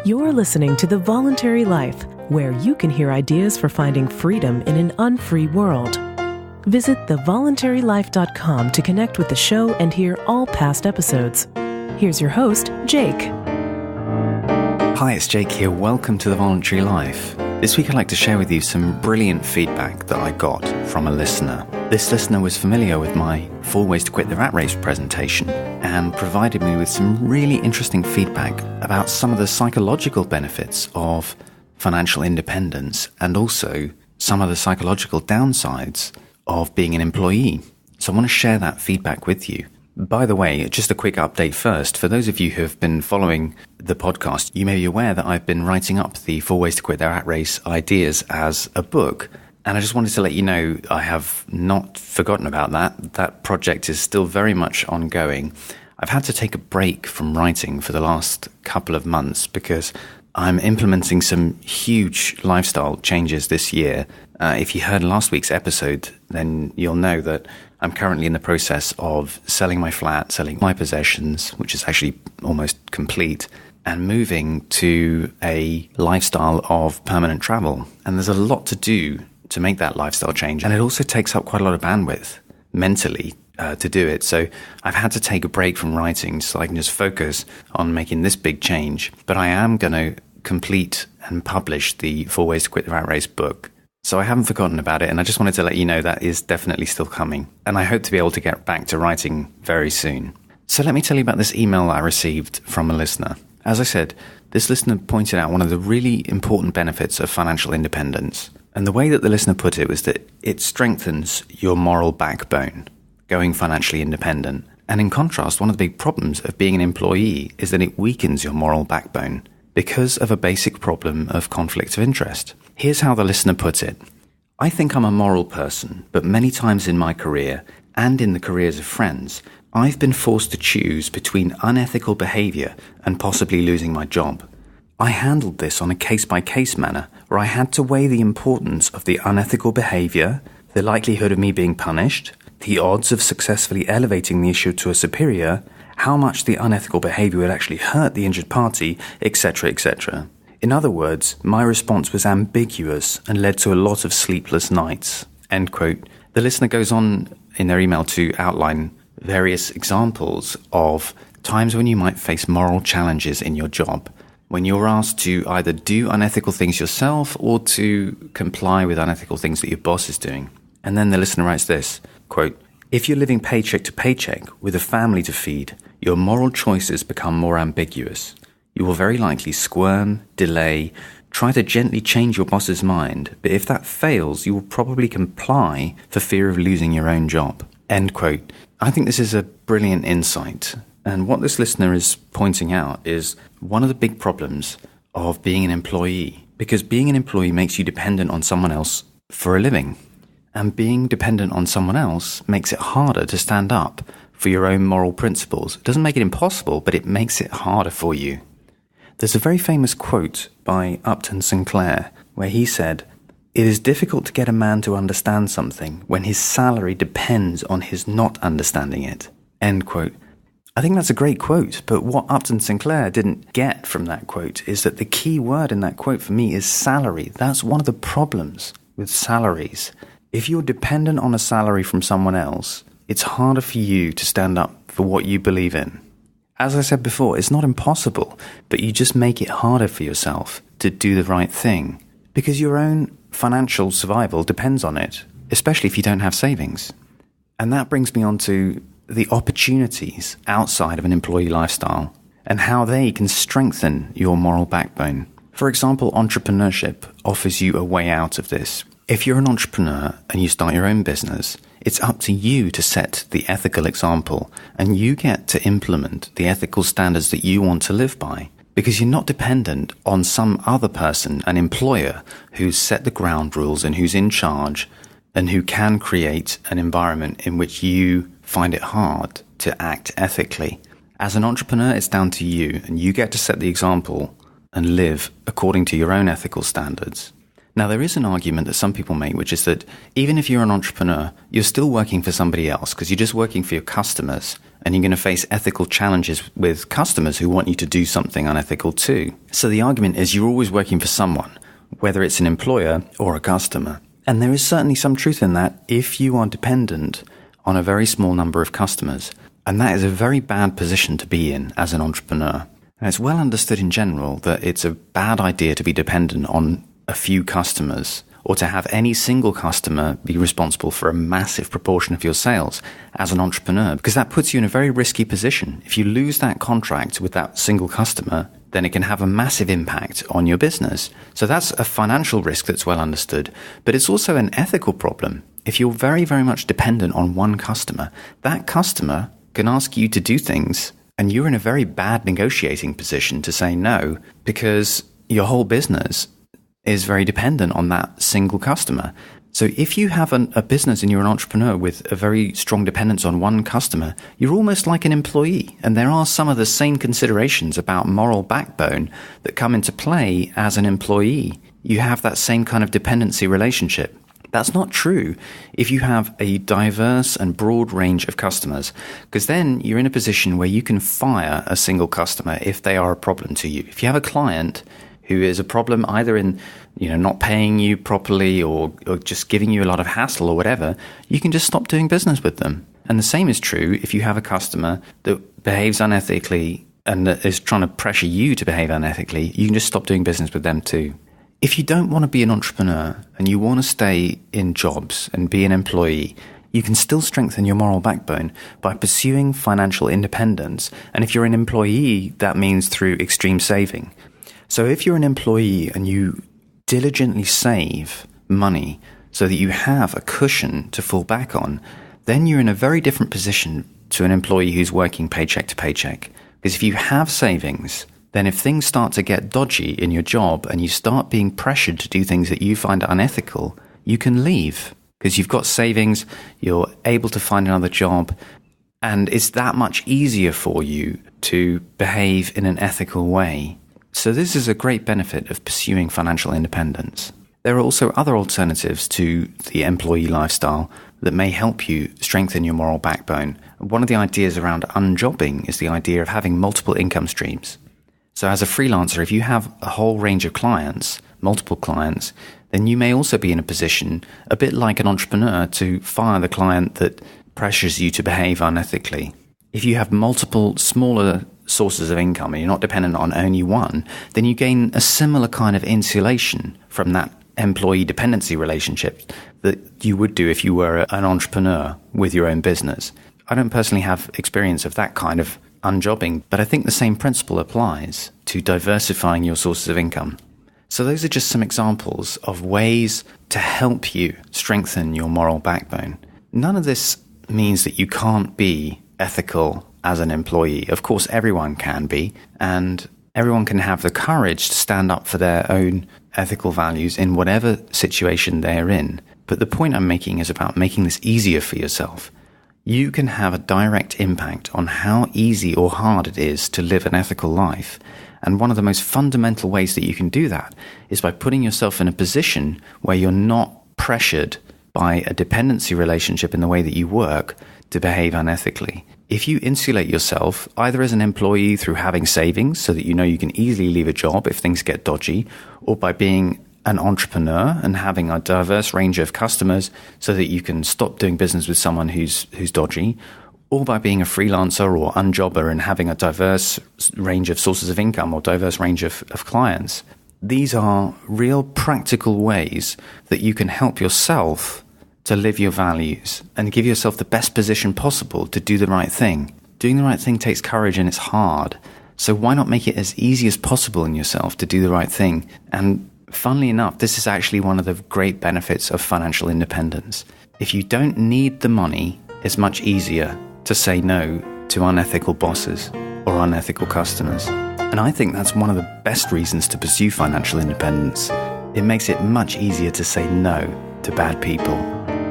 You're listening to The Voluntary Life, where you can hear ideas for finding freedom in an unfree world. Visit thevoluntarylife.com to connect with the show and hear all past episodes. Here's your host, Jake. Hi, it's Jake here. Welcome to The Voluntary Life. This week I'd like to share with you some brilliant feedback that I got from a listener. This listener was familiar with my 4 Ways to Quit the Rat Race presentation and provided me with some really interesting feedback about some of the psychological benefits of financial independence and also some of the psychological downsides of being an employee. So I want to share that feedback with you. By the way, just a quick update first. For those of you who have been following the podcast, you may be aware that I've been writing up the 4 Ways to Quit the Rat Race ideas as a book. And I just wanted to let you know I have not forgotten about that. That project is still very much ongoing. I've had to take a break from writing for the last couple of months because I'm implementing some huge lifestyle changes this year. If you heard last week's episode, then you'll know that I'm currently in the process of selling my flat, selling my possessions, which is actually almost complete, and moving to a lifestyle of permanent travel. And there's a lot to do to make that lifestyle change. And it also takes up quite a lot of bandwidth mentally to do it. So I've had to take a break from writing so I can just focus on making this big change. But I am going to complete and publish the 4 Ways to Quit the Rat Race book. So I haven't forgotten about it, and I just wanted to let you know that is definitely still coming. And I hope to be able to get back to writing very soon. So let me tell you about this email I received from a listener. As I said, this listener pointed out one of the really important benefits of financial independence. And the way that the listener put it was that it strengthens your moral backbone, going financially independent. And in contrast, one of the big problems of being an employee is that it weakens your moral backbone because of a basic problem of conflict of interest. Here's how the listener put it. I think I'm a moral person, but many times in my career and in the careers of friends, I've been forced to choose between unethical behavior and possibly losing my job. I handled this on a case-by-case manner where I had to weigh the importance of the unethical behavior, the likelihood of me being punished, the odds of successfully elevating the issue to a superior, how much the unethical behavior would actually hurt the injured party, etc., etc. In other words, my response was ambiguous and led to a lot of sleepless nights. End quote. The listener goes on in their email to outline various examples of times when you might face moral challenges in your job, when you're asked to either do unethical things yourself or to comply with unethical things that your boss is doing. And then the listener writes this, quote, if you're living paycheck to paycheck with a family to feed, your moral choices become more ambiguous. You will very likely squirm, delay, try to gently change your boss's mind, but if that fails, you will probably comply for fear of losing your own job. End quote. I think this is a brilliant insight. And what this listener is pointing out is one of the big problems of being an employee, because being an employee makes you dependent on someone else for a living. And being dependent on someone else makes it harder to stand up for your own moral principles. It doesn't make it impossible, but it makes it harder for you. There's a very famous quote by Upton Sinclair where he said, it is difficult to get a man to understand something when his salary depends on his not understanding it. End quote. I think that's a great quote, but what Upton Sinclair didn't get from that quote is that the key word in that quote for me is salary. That's one of the problems with salaries. If you're dependent on a salary from someone else, it's harder for you to stand up for what you believe in. As I said before, it's not impossible, but you just make it harder for yourself to do the right thing because your own financial survival depends on it, especially if you don't have savings. And that brings me on to the opportunities outside of an employee lifestyle and how they can strengthen your moral backbone. For example, entrepreneurship offers you a way out of this. If you're an entrepreneur and you start your own business, it's up to you to set the ethical example and you get to implement the ethical standards that you want to live by because you're not dependent on some other person, an employer, who's set the ground rules and who's in charge and who can create an environment in which you find it hard to act ethically. As an entrepreneur, it's down to you and you get to set the example and live according to your own ethical standards. Now, there is an argument that some people make, which is that even if you're an entrepreneur, you're still working for somebody else because you're just working for your customers, and you're going to face ethical challenges with customers who want you to do something unethical too. So the argument is you're always working for someone, whether it's an employer or a customer. And there is certainly some truth in that if you are dependent on a very small number of customers. And that is a very bad position to be in as an entrepreneur. And it's well understood in general that it's a bad idea to be dependent on a few customers, or to have any single customer be responsible for a massive proportion of your sales as an entrepreneur, because that puts you in a very risky position. If you lose that contract with that single customer, then it can have a massive impact on your business. So that's a financial risk that's well understood, but it's also an ethical problem. If you're very, very much dependent on one customer, that customer can ask you to do things, and you're in a very bad negotiating position to say no, because your whole business is very dependent on that single customer. So if you have a business and you're an entrepreneur with a very strong dependence on one customer, you're almost like an employee. And there are some of the same considerations about moral backbone that come into play as an employee. You have that same kind of dependency relationship. That's not true if you have a diverse and broad range of customers, because then you're in a position where you can fire a single customer if they are a problem to you. If you have a client who is a problem either in, not paying you properly or just giving you a lot of hassle or whatever, you can just stop doing business with them. And the same is true if you have a customer that behaves unethically and that is trying to pressure you to behave unethically, you can just stop doing business with them too. If you don't want to be an entrepreneur and you want to stay in jobs and be an employee, you can still strengthen your moral backbone by pursuing financial independence. And if you're an employee, that means through extreme saving. So if you're an employee and you diligently save money so that you have a cushion to fall back on, then you're in a very different position to an employee who's working paycheck to paycheck. Because if you have savings, then if things start to get dodgy in your job and you start being pressured to do things that you find unethical, you can leave because you've got savings, you're able to find another job, and it's that much easier for you to behave in an ethical way. So this is a great benefit of pursuing financial independence. There are also other alternatives to the employee lifestyle that may help you strengthen your moral backbone. One of the ideas around unjobbing is the idea of having multiple income streams. So as a freelancer, if you have a whole range of clients, multiple clients, then you may also be in a position, a bit like an entrepreneur, to fire the client that pressures you to behave unethically. If you have multiple smaller sources of income and you're not dependent on only one, then you gain a similar kind of insulation from that employee dependency relationship that you would do if you were an entrepreneur with your own business. I don't personally have experience of that kind of unjobbing, but I think the same principle applies to diversifying your sources of income. So those are just some examples of ways to help you strengthen your moral backbone. None of this means that you can't be ethical as an employee. Of course, everyone can be, and everyone can have the courage to stand up for their own ethical values in whatever situation they're in. But the point I'm making is about making this easier for yourself. You can have a direct impact on how easy or hard it is to live an ethical life. And one of the most fundamental ways that you can do that is by putting yourself in a position where you're not pressured by a dependency relationship in the way that you work to behave unethically. If you insulate yourself, either as an employee through having savings so that you know you can easily leave a job if things get dodgy, or by being an entrepreneur and having a diverse range of customers so that you can stop doing business with someone who's dodgy, or by being a freelancer or unjobber and having a diverse range of sources of income or diverse range of clients. These are real practical ways that you can help yourself to live your values and give yourself the best position possible to do the right thing. Doing the right thing takes courage and it's hard. So why not make it as easy as possible in yourself to do the right thing? And funnily enough, this is actually one of the great benefits of financial independence. If you don't need the money, it's much easier to say no to unethical bosses or unethical customers. And I think that's one of the best reasons to pursue financial independence. It makes it much easier to say no to bad people.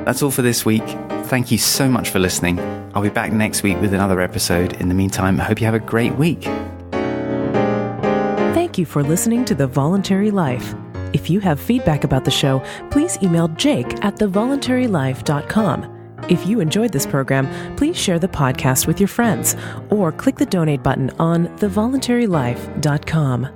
That's all for this week. Thank you so much for listening. I'll be back next week with another episode. In the meantime, I hope you have a great week. Thank you for listening to The Voluntary Life. If you have feedback about the show, please email jake@thevoluntarylife.com. If you enjoyed this program, please share the podcast with your friends or click the donate button on thevoluntarylife.com.